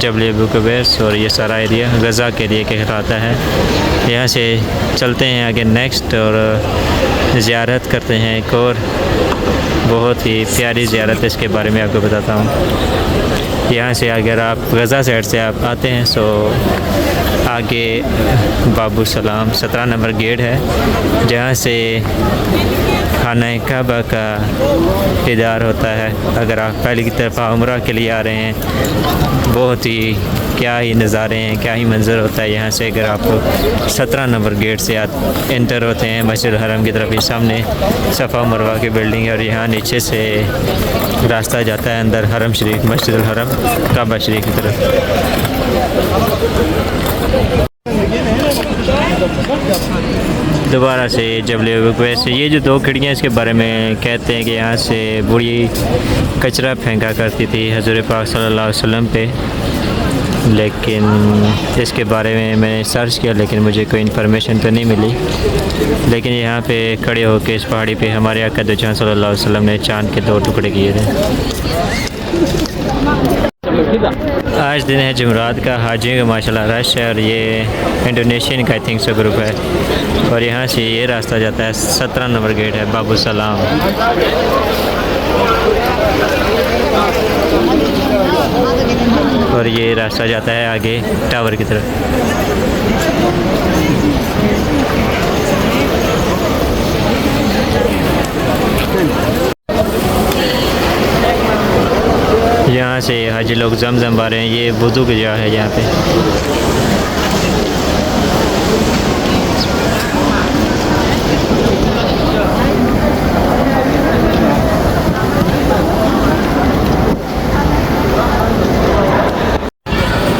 जबल अबू कुबैस, और ये सारा एरिया गज़ा के एरिया कहलाता है। यहाँ से चलते हैं आगे नेक्स्ट और ज़ियारत करते हैं एक और बहुत ही प्यारी ज़ियारत है, इसके बारे में आपको बताता हूँ। यहाँ से अगर आप गज़ा साइड से आप आते हैं तो आगे बाबू सलाम 17 नंबर गेट है, जहाँ से खाना काबा का दीदार होता है। अगर आप पहले की तरफ उम्रा के लिए आ रहे हैं, बहुत ही क्या ही नज़ारे हैं, क्या ही मंज़र होता है यहाँ से। अगर आप 17 नंबर गेट से आप एंटर होते हैं मस्जिद हरम की तरफ, ये सामने सफ़ा मरवा की बिल्डिंग है, और यहाँ नीचे से रास्ता जाता है अंदर हरम शरीफ, मस्जिद हरम काबा शरीफ की तरफ। दोबारा से जबल अबू कुबैस से ये जो 2 खिड़कियाँ, इसके बारे में कहते हैं कि यहाँ से बूढ़ी कचरा फेंका करती थी हज़रत पाक सल्लल्लाहु अलैहि वसल्लम पे, लेकिन इसके बारे में मैंने सर्च किया लेकिन मुझे कोई इन्फॉर्मेशन तो नहीं मिली। लेकिन यहाँ पे खड़े होकर इस पहाड़ी पे हमारे आका दो जहां सल्लल्लाहु अलैहि वसल्लम ने चाँद के 2 टुकड़े किए थे। आज दिन है जुमरात का, हाजियों का माशाल्लाह रश है, और ये इंडोनेशियन का आई थिंक सो ग्रुप है, और यहाँ से ये रास्ता जाता है 17 नंबर गेट है बाबू सलाम। और ये रास्ता जाता है आगे टावर की तरफ। यहाँ से हाजी लोग जमजम आ रहे हैं, ये वुज़ू की जगह है यहाँ पे।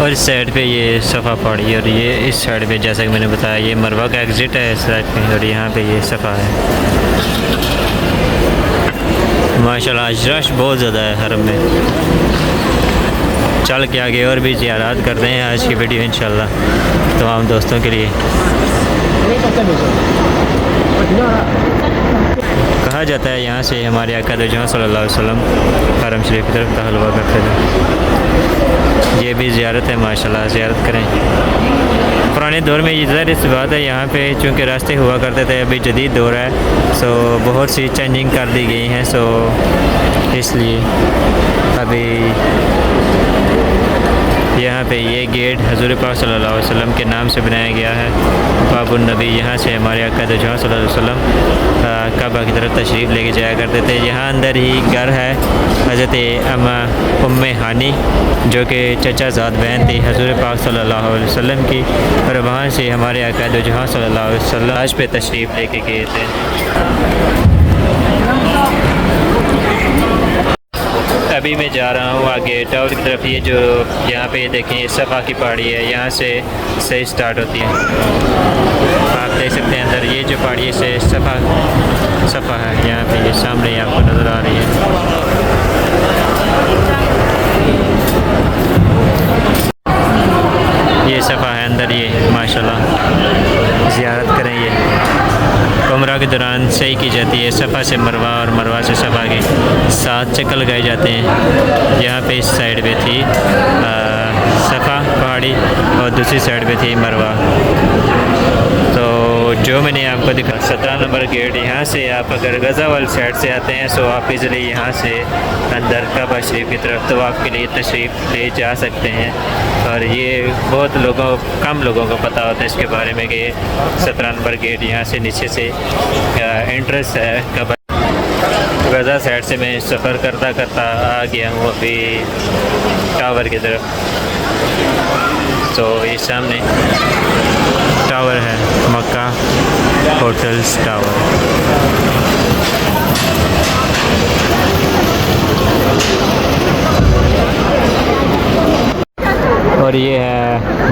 और इस साइड पे ये सफ़ा पहाड़ी है, और ये इस साइड पे जैसा कि मैंने बताया ये मरवा का एग्ज़िट है इस साइड पे, और यहाँ पे ये सफ़ा है। माशाल्लाह आज रश बहुत ज़्यादा है हरम में। चल के आगे और भी ज़ियारत करते हैं आज की वीडियो इंशाल्लाह तमाम दोस्तों के लिए। कहा जाता है यहाँ से हमारे आका दो जहां सल्लल्लाहु अलैहि वसल्लम हरम शरीफ की तरफ दाखिल हुआ करते थे। ये भी ज़ियारत है माशाल्लाह, ज़ियारत करें। पुराने दौर में ये ज़ाहिर सी बात है यहाँ पे चूँकि रास्ते हुआ करते थे, अभी जदीद दौर है सो बहुत सी चेंजिंग कर दी गई हैं, सो इसलिए अभी यहाँ पे ये गेट हज़रत पाक सल्लल्लाहु अलैहि वसल्लम के नाम से बनाया गया है, बाबुन नबी। यहाँ से हमारे आका दो जहां सल्लल्लाहु अलैहि वसल्लम काबा की तरफ तशरीफ़ लेके जाया करते थे। यहाँ अंदर ही घर है हज़रत उम्मे हानी जो कि चचाज़ाद बहन थी हज़रत पाक सल्लल्लाहु अलैहि वसल्लम की, और वहाँ से हमारे आका दो जहां सल्लल्लाहु अलैहि वसल्लम आज पे तशरीफ़ लेके गए थे। अभी मैं जा रहा हूँ आगे टावर की तरफ। ये जो यहाँ पे देखें ये सफ़ा की पहाड़ी है, यहाँ से सही स्टार्ट होती है। आप देख सकते हैं अंदर ये जो पहाड़ी है से सफ़ा है, यहाँ पे ये सामने आपको नज़र आ रही है। ये सफ़ा है अंदर, ये माशाल्लाह ज़ियारत करें। ये उम्रा के दौरान सही की जाती है, सफ़ा से मरवा और मरवा से सफ़ा के 7 चक्कर लगाए जाते हैं। यहाँ पे इस साइड पे थी सफ़ा पहाड़ी और दूसरी साइड पे थी मरवा। तो जो मैंने आपको दिखा 17 नंबर गेट, यहाँ से आप अगर गज़ावल साइड से आते हैं तो आप इज़िली यहाँ से अंदर काबा शरीफ की तरफ तवाफ़ के लिए तशरीफ़ ले जा सकते हैं। और ये बहुत कम लोगों को पता होता है इसके बारे में कि 17 नंबर गेट यहाँ से नीचे से एंट्रेंस है काबा। गज़ा साइड से मैं सफ़र करता करता आ गया हूँ अभी टावर की तरफ। तो ये सामने टावर है, मक्का होटल्स टावर। और ये है